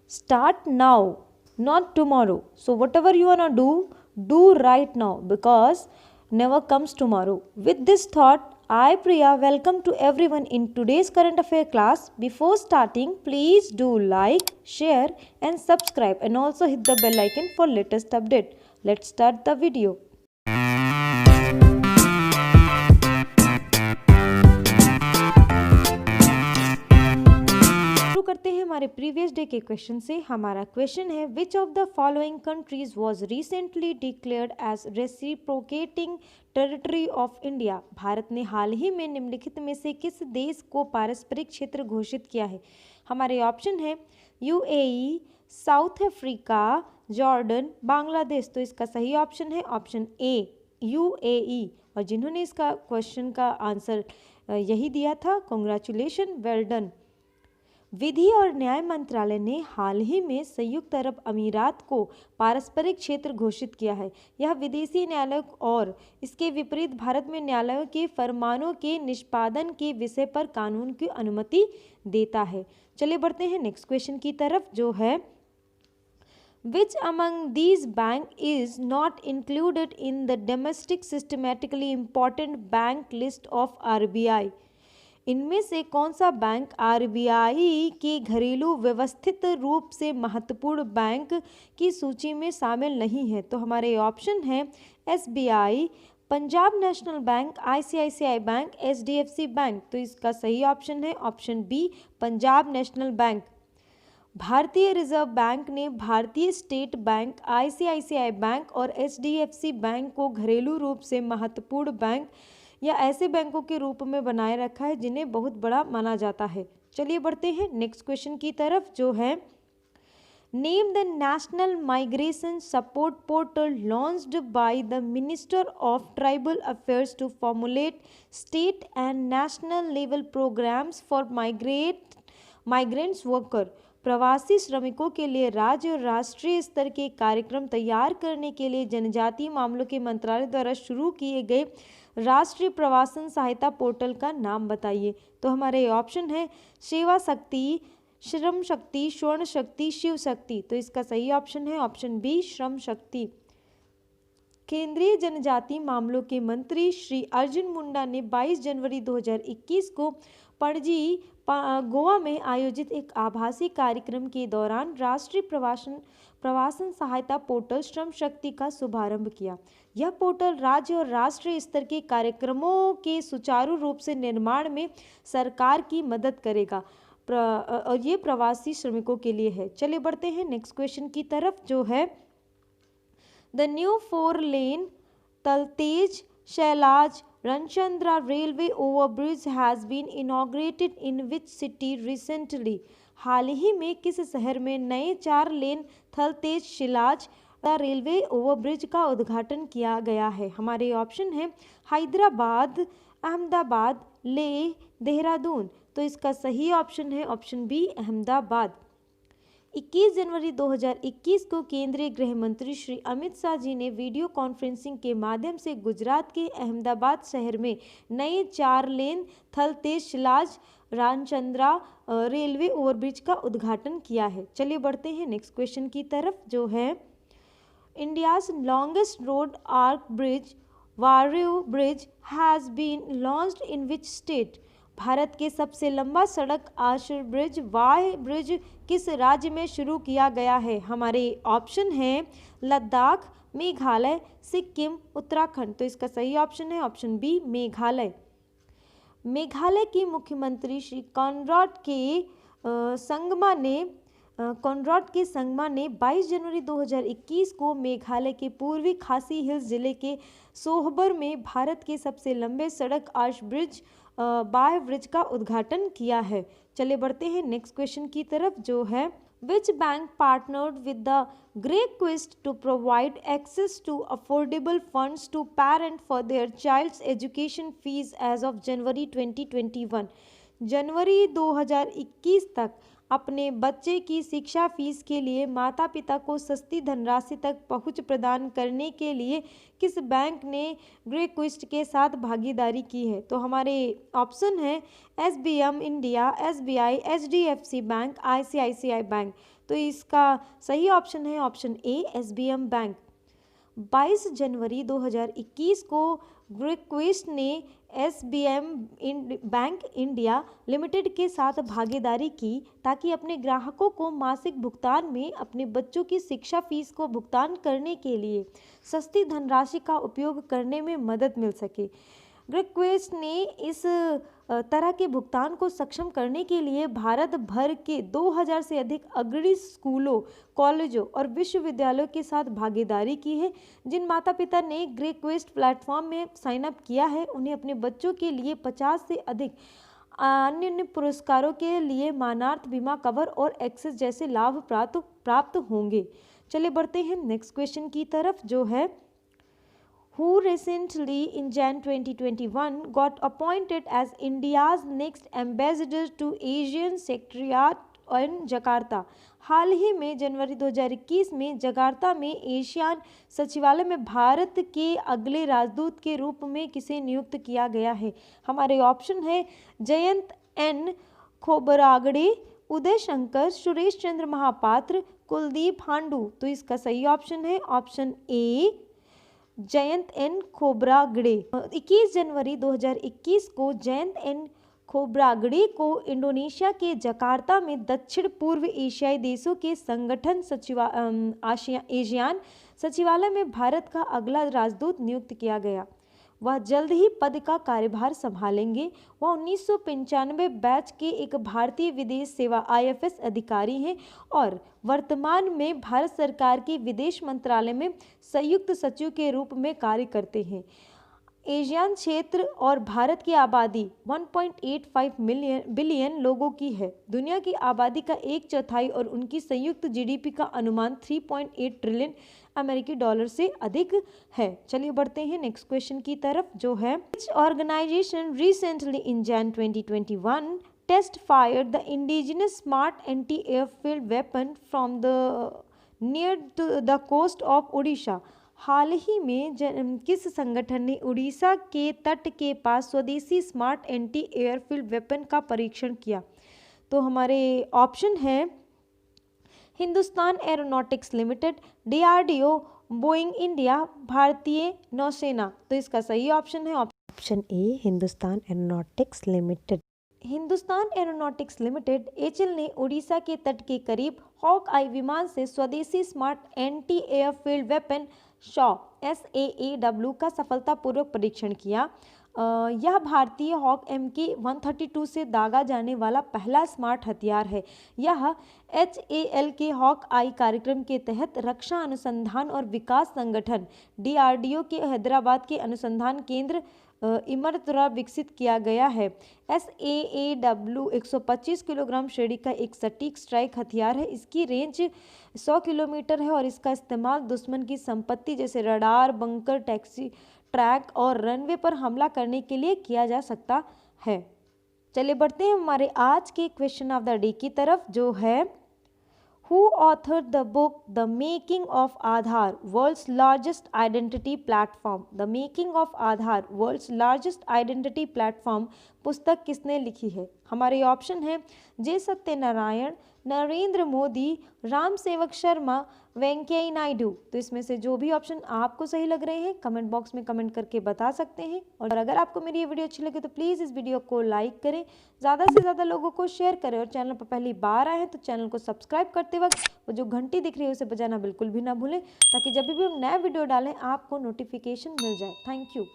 Start now, not tomorrow. So whatever you wanna do right now, because never comes tomorrow. With this thought, I, Priya, welcome to everyone in today's current affair class. Before starting, please do like, share and subscribe, and also hit the bell icon for latest update. Let's start the video. शुरू करते हैं हमारे previous day के question से। हमारा question है, which of the following countries was recently declared as reciprocating territory of India. Bharat ने हाल ही में निम्नलिखित में से किस देश को पारस्परिक क्षेत्र घोषित किया है। हमारे ऑप्शन है UAE, south Africa, Jordan, Bangladesh. तो इसका सही ऑप्शन है ऑप्शन ए, यूएई। और जिन्होंने इसका क्वेश्चन का आंसर यही दिया था, कॉन्ग्रेचुलेशन, वेल डन। विधि और न्याय मंत्रालय ने हाल ही में संयुक्त अरब अमीरात को पारस्परिक क्षेत्र घोषित किया है। यह विदेशी न्यायालय और इसके विपरीत भारत में न्यायालयों के फरमानों के निष्पादन के विषय पर कानून की अनुमति देता है। चलिए बढ़ते हैं नेक्स्ट क्वेश्चन की तरफ, जो है Which among these bank is not included in the domestic systematically important bank list of RBI? इनमें से कौन सा बैंक आरबीआई के घरेलू व्यवस्थित रूप से महत्वपूर्ण बैंक की सूची में शामिल नहीं है। तो हमारे ऑप्शन है SBI, Punjab National Bank, ICICI Bank, HDFC Bank. तो इसका सही ऑप्शन है option B, Punjab National Bank. भारतीय रिजर्व बैंक ने भारतीय स्टेट बैंक, आईसीआईसीआई बैंक और एचडीएफसी बैंक को घरेलू रूप से महत्वपूर्ण बैंक या ऐसे बैंकों के रूप में बनाए रखा है जिन्हें बहुत बड़ा माना जाता है। चलिए बढ़ते हैं नेक्स्ट क्वेश्चन की तरफ, जो है name the National Migration Support Portal launched by the Minister of Tribal Affairs to formulate state and national level programmes for migrants worker. प्रवासी श्रमिकों के लिए राज्य और राष्ट्रीय स्तर के कार्यक्रम तैयार करने के लिए जनजातीय मामलों के मंत्रालय द्वारा शुरू किए गए राष्ट्रीय प्रवासन सहायता पोर्टल का नाम बताइए। तो हमारे ऑप्शन है सेवा शक्ति, श्रम शक्ति, स्वर्ण शक्ति, शिव शक्ति। तो इसका सही ऑप्शन है ऑप्शन बी, श्रम शक्ति। केंद्रीय जनजातीय मामलों के मंत्री श्री अर्जुन मुंडा ने 22 जनवरी 2021 को पणजी गोवा में आयोजित एक आभासी कार्यक्रम के दौरान राष्ट्रीय प्रवासन सहायता पोर्टल श्रम शक्ति का शुभारंभ किया। यह पोर्टल राज्य और राष्ट्रीय स्तर के कार्यक्रमों के सुचारू रूप से निर्माण में सरकार की मदद करेगा और ये प्रवासी श्रमिकों के लिए है। चलिए बढ़ते हैं नेक्स्ट क्वेश्चन की तरफ, जो है the new 4-lane तलतेज शैलाज Ranchhandra railway overbridge has been inaugurated in which city recently? हाल ही में किस शहर में नए 4-लेन थलतेज शिलाज रेलवे ओवरब्रिज का उद्घाटन किया गया है। हमारे ऑप्शन है हैदराबाद, अहमदाबाद, लेह, देहरादून। तो इसका सही ऑप्शन है ऑप्शन बी, अहमदाबाद। 21 जनवरी 2021 को केंद्रीय गृह मंत्री श्री अमित शाह जी ने वीडियो कॉन्फ्रेंसिंग के माध्यम से गुजरात के अहमदाबाद शहर में नए 4-लेन थलतेज शिलाज रामचंद्रा रेलवे ओवरब्रिज का उद्घाटन किया है। चलिए बढ़ते हैं नेक्स्ट क्वेश्चन की तरफ, जो है India's longest road arch bridge वारू bridge has been launched in which state? Bharat के सबसे लंबा सड़क आश्रय ब्रिज वाह ब्रिज किस राज्य में शुरू किया गया है? हमारे ऑप्शन हैं लद्दाख, मेघालय, सिक्किम, उत्तराखंड। तो इसका सही ऑप्शन है ऑप्शन बी, मेघालय। मेघालय के मुख्यमंत्री श्री कॉनराड के संगमा ने 22 जनवरी 2021 को मेघालय के पूर्वी खासी हिल्स जिले के सोहबर में भारत के सबसे लंबे सड़क आर्च ब्रिज बाह ब्रिज का उद्घाटन किया है। चलिए बढ़ते हैं नेक्स्ट क्वेश्चन की तरफ, जो है which bank partnered with the Great Quest to provide access to affordable funds to parent for their child's education fees as of January 2021? जनवरी 2021 तक अपने बच्चे की शिक्षा फीस के लिए माता पिता को सस्ती धनराशि तक पहुंच प्रदान करने के लिए किस बैंक ने ग्रेक्विस्ट के साथ भागीदारी की है? तो हमारे ऑप्शन है SBM India, SBI, HDFC bank, ICICI bank. तो इसका सही ऑप्शन है ऑप्शन ए SBM बैंक। 22 जनवरी 2021 को ग्रेक्विस्ट ने SBM बैंक इंडिया लिमिटेड के साथ भागीदारी की ताकि अपने ग्राहकों को मासिक भुगतान में अपने बच्चों की शिक्षा फीस को भुगतान करने के लिए सस्ती धनराशि का उपयोग करने में मदद मिल सके। ग्रेक्विस्ट ने इस तरह के भुगतान को सक्षम करने के लिए भारत भर के 2000 से अधिक अग्रणी स्कूलों, कॉलेजों और विश्वविद्यालयों के साथ भागीदारी की है। जिन माता पिता ने ग्रेक्विस्ट प्लेटफॉर्म में साइन अप किया है उन्हें अपने बच्चों के लिए 50 से अधिक अन्य पुरस्कारों के लिए मानार्थ बीमा कवर और एक्सेस जैसे लाभ प्राप्त होंगे। चलिए बढ़ते हैं नेक्स्ट क्वेश्चन की तरफ, जो है who recently in Jan 2021 got appointed as India's next ambassador to Asian Secretariat in Jakarta। हाल ही में जनवरी 2021 में जकार्ता में एशियान सचिवालय में भारत के अगले राजदूत के रूप में किसे नियुक्त किया गया है? हमारे ऑप्शन है जयंत एन खोबरागड़े, उदय शंकर, सुरेश चंद्र महापात्र, कुलदीप हांडू। तो इसका सही ऑप्शन है option A Jayant N Khobragade. 21 जनवरी 2021 को जयंत एन खोबरागड़े को इंडोनेशिया के जकार्ता में दक्षिण पूर्व एशियाई देशों के संगठन एशियान सचिवालय में भारत का अगला राजदूत नियुक्त किया गया। वह जल्द ही पद का कार्यभार संभालेंगे। वह 1995 बैच के एक भारतीय विदेश सेवा IFS अधिकारी हैं और वर्तमान में भारत सरकार के विदेश मंत्रालय में संयुक्त सचिव के रूप में कार्य करते हैं। एशियान क्षेत्र और भारत की आबादी 1.85 बिलियन लोगों की है। दुनिया की आबादी का 1/4 और उनकी संयुक्त GDP का अनुमान 3.8 ट्रिलियन अमेरिकी डॉलर से अधिक है। चलिए बढ़ते हैं नेक्स्ट क्वेश्चन की तरफ, जो है Which organization recently in Jan 2021 test fired the indigenous smart anti-airfield weapon from the near to the coast of Odisha। हाल ही में किस संगठन ने उड़ीसा के तट के पास स्वदेशी स्मार्ट एंटी एयरफील्ड वेपन का परीक्षण किया? तो हमारे ऑप्शन है Hindustan aeronautics limited, DRDO, Boeing India, भारतीय नौसेना। तो इसका सही ऑप्शन है ऑप्शन ए Hindustan aeronautics limited. Hindustan aeronautics limited HL ने उड़ीसा के तट के करीब हॉक आई विमान से स्वदेशी smart anti airfield weapon SAAW का सफलतापूर्वक परीक्षण किया। यह भारतीय हॉक MK-132 से दागा जाने वाला पहला स्मार्ट हथियार है। यह HAL के हॉक आई कार्यक्रम के तहत रक्षा अनुसंधान और विकास संगठन DRDO के हैदराबाद के अनुसंधान केंद्र इमरत द्वारा विकसित किया गया है। SAAW 125 किलोग्राम श्रेणी का एक सटीक स्ट्राइक हथियार है। इसकी रेंज 100 किलोमीटर है और इसका इस्तेमाल दुश्मन की संपत्ति जैसे रडार, बंकर, टैक्सी ट्रैक और रनवे पर हमला करने के लिए किया जा सकता है। चलिए बढ़ते हैं हमारे आज के क्वेश्चन ऑफ द डे की तरफ, जो है Who authored the book The Making of Aadhaar, World's Largest Identity Platform? The Making of Aadhaar, World's Largest Identity Platform पुस्तक किसने लिखी है? हमारे ऑप्शन है जे सत्यनारायण, नरेंद्र मोदी, राम सेवक शर्मा, वेंकैया नायडू। तो इसमें से जो भी ऑप्शन आपको सही लग रहे हैं कमेंट बॉक्स में कमेंट करके बता सकते हैं। और अगर आपको मेरी ये वीडियो अच्छी लगे तो प्लीज़ इस वीडियो को लाइक करें, ज़्यादा से ज़्यादा लोगों को शेयर करें और चैनल पर पहली बार आए हैं तो चैनल को सब्सक्राइब करते वक्त वो जो घंटी दिख रही है उसे बजाना बिल्कुल भी ना भूलें, ताकि जब भी हम नया वीडियो डालें आपको नोटिफिकेशन मिल जाए। Thank you.